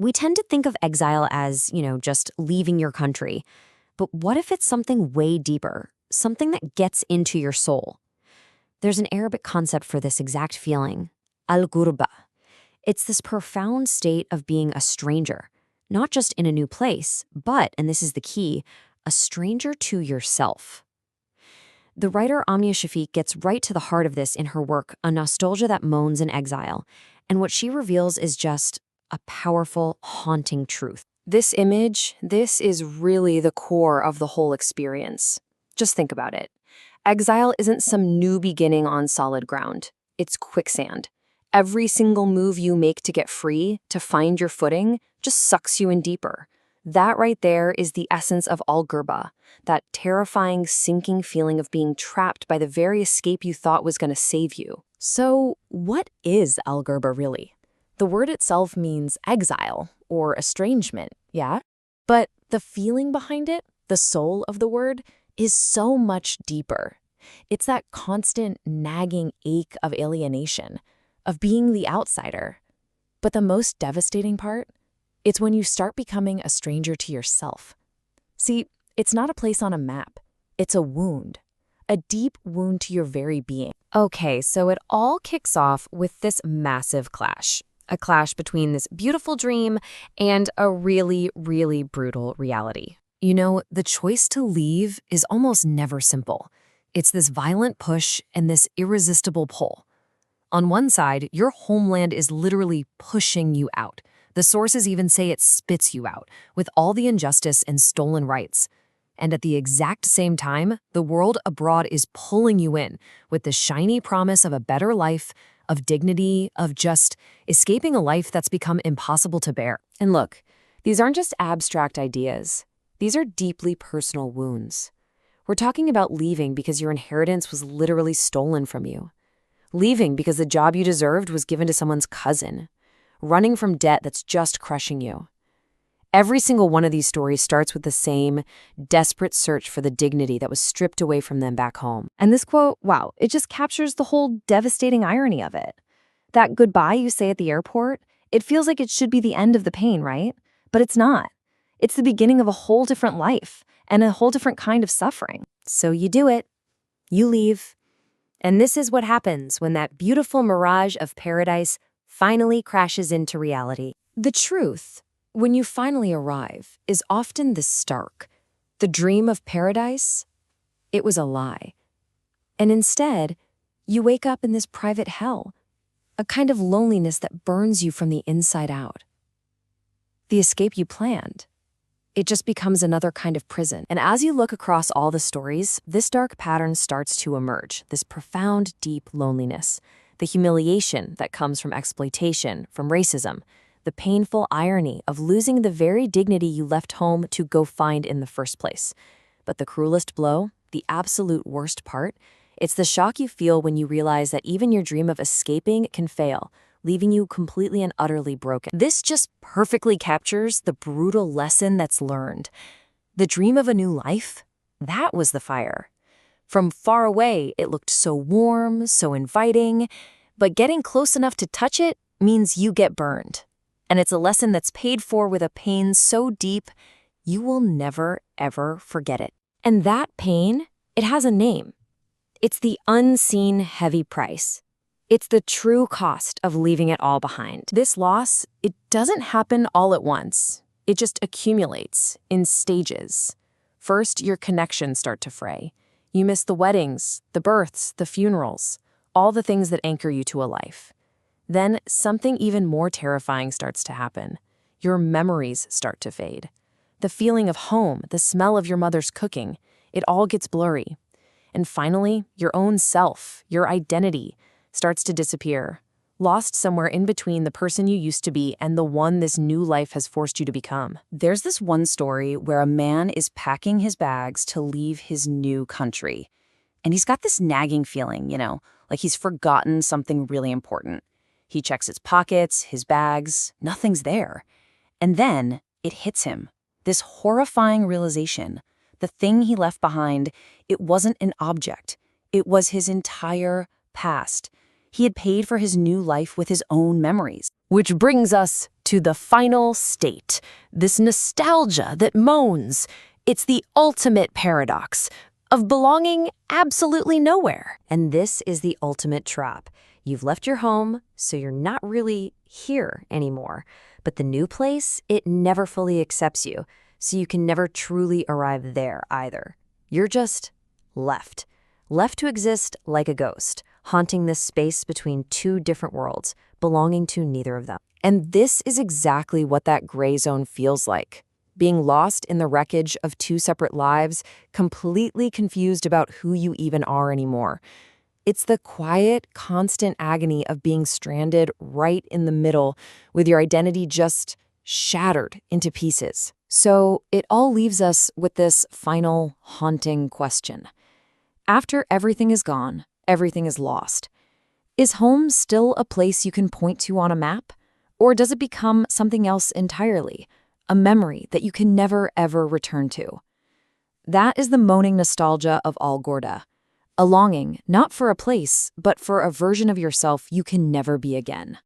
We tend to think of exile as, just leaving your country. But what if it's something way deeper, something that gets into your soul? There's an Arabic concept for this exact feeling, al-ghurba. It's this profound state of being a stranger, not just in a new place, but, and this is the key, a stranger to yourself. The writer Amnia Shafiq gets right to the heart of this in her work, A Nostalgia That Moans in Exile, and what she reveals is just a powerful, haunting truth. This image, this is really the core of the whole experience. Just think about it. Exile isn't some new beginning on solid ground. It's quicksand. Every single move you make to get free, to find your footing, just sucks you in deeper. That right there is the essence of al-ghurba, that terrifying, sinking feeling of being trapped by the very escape you thought was going to save you. So, what is al-ghurba really? The word itself means exile or estrangement, yeah? But the feeling behind it, the soul of the word, is so much deeper. It's that constant nagging ache of alienation, of being the outsider. But the most devastating part? It's when you start becoming a stranger to yourself. See, it's not a place on a map. It's a wound. A deep wound to your very being. Okay, so it all kicks off with this massive clash. A clash between this beautiful dream and a really, really brutal reality. The choice to leave is almost never simple. It's this violent push and this irresistible pull. On one side, your homeland is literally pushing you out. The sources even say it spits you out, with all the injustice and stolen rights. And at the exact same time, the world abroad is pulling you in, with the shiny promise of a better life, of dignity, of just escaping a life that's become impossible to bear. And look, these aren't just abstract ideas. These are deeply personal wounds. We're talking about leaving because your inheritance was literally stolen from you. Leaving because the job you deserved was given to someone's cousin. Running from debt that's just crushing you. Every single one of these stories starts with the same desperate search for the dignity that was stripped away from them back home. And this quote, wow, it just captures the whole devastating irony of it. That goodbye you say at the airport, it feels like it should be the end of the pain, right? But it's not. It's the beginning of a whole different life and a whole different kind of suffering. So you do it. You leave. And this is what happens when that beautiful mirage of paradise finally crashes into reality. The truth, when you finally arrive, is often this stark. The dream of paradise, it was a lie. And instead, you wake up in this private hell, a kind of loneliness that burns you from the inside out. The escape you planned, it just becomes another kind of prison. And as you look across all the stories, this dark pattern starts to emerge, this profound, deep loneliness, the humiliation that comes from exploitation, from racism, the painful irony of losing the very dignity you left home to go find in the first place. But the cruelest blow, the absolute worst part, it's the shock you feel when you realize that even your dream of escaping can fail, leaving you completely and utterly broken. This just perfectly captures the brutal lesson that's learned. The dream of a new life, that was the fire. From far away, it looked so warm, so inviting, but getting close enough to touch it means you get burned. And it's a lesson that's paid for with a pain so deep, you will never, ever forget it. And that pain, it has a name. It's the unseen heavy price. It's the true cost of leaving it all behind. This loss, it doesn't happen all at once. It just accumulates in stages. First, your connections start to fray. You miss the weddings, the births, the funerals, all the things that anchor you to a life. Then something even more terrifying starts to happen. Your memories start to fade. The feeling of home, the smell of your mother's cooking, it all gets blurry. And finally, your own self, your identity, starts to disappear, lost somewhere in between the person you used to be and the one this new life has forced you to become. There's this one story where a man is packing his bags to leave his new country. And he's got this nagging feeling, like he's forgotten something really important. He checks his pockets, his bags, nothing's there. And then it hits him, this horrifying realization. The thing he left behind, it wasn't an object. It was his entire past. He had paid for his new life with his own memories. Which brings us to the final state, this nostalgia that moans. It's the ultimate paradox of belonging absolutely nowhere. And this is the ultimate trap. You've left your home, so you're not really here anymore. But the new place, it never fully accepts you, so you can never truly arrive there either. You're just left. Left to exist like a ghost, haunting this space between two different worlds, belonging to neither of them. And this is exactly what that gray zone feels like. Being lost in the wreckage of two separate lives, completely confused about who you even are anymore. It's the quiet, constant agony of being stranded right in the middle, with your identity just shattered into pieces. So it all leaves us with this final, haunting question. After everything is gone, everything is lost. Is home still a place you can point to on a map? Or does it become something else entirely, a memory that you can never, ever return to? That is the moaning nostalgia of Al Gorda, a longing not for a place, but for a version of yourself you can never be again.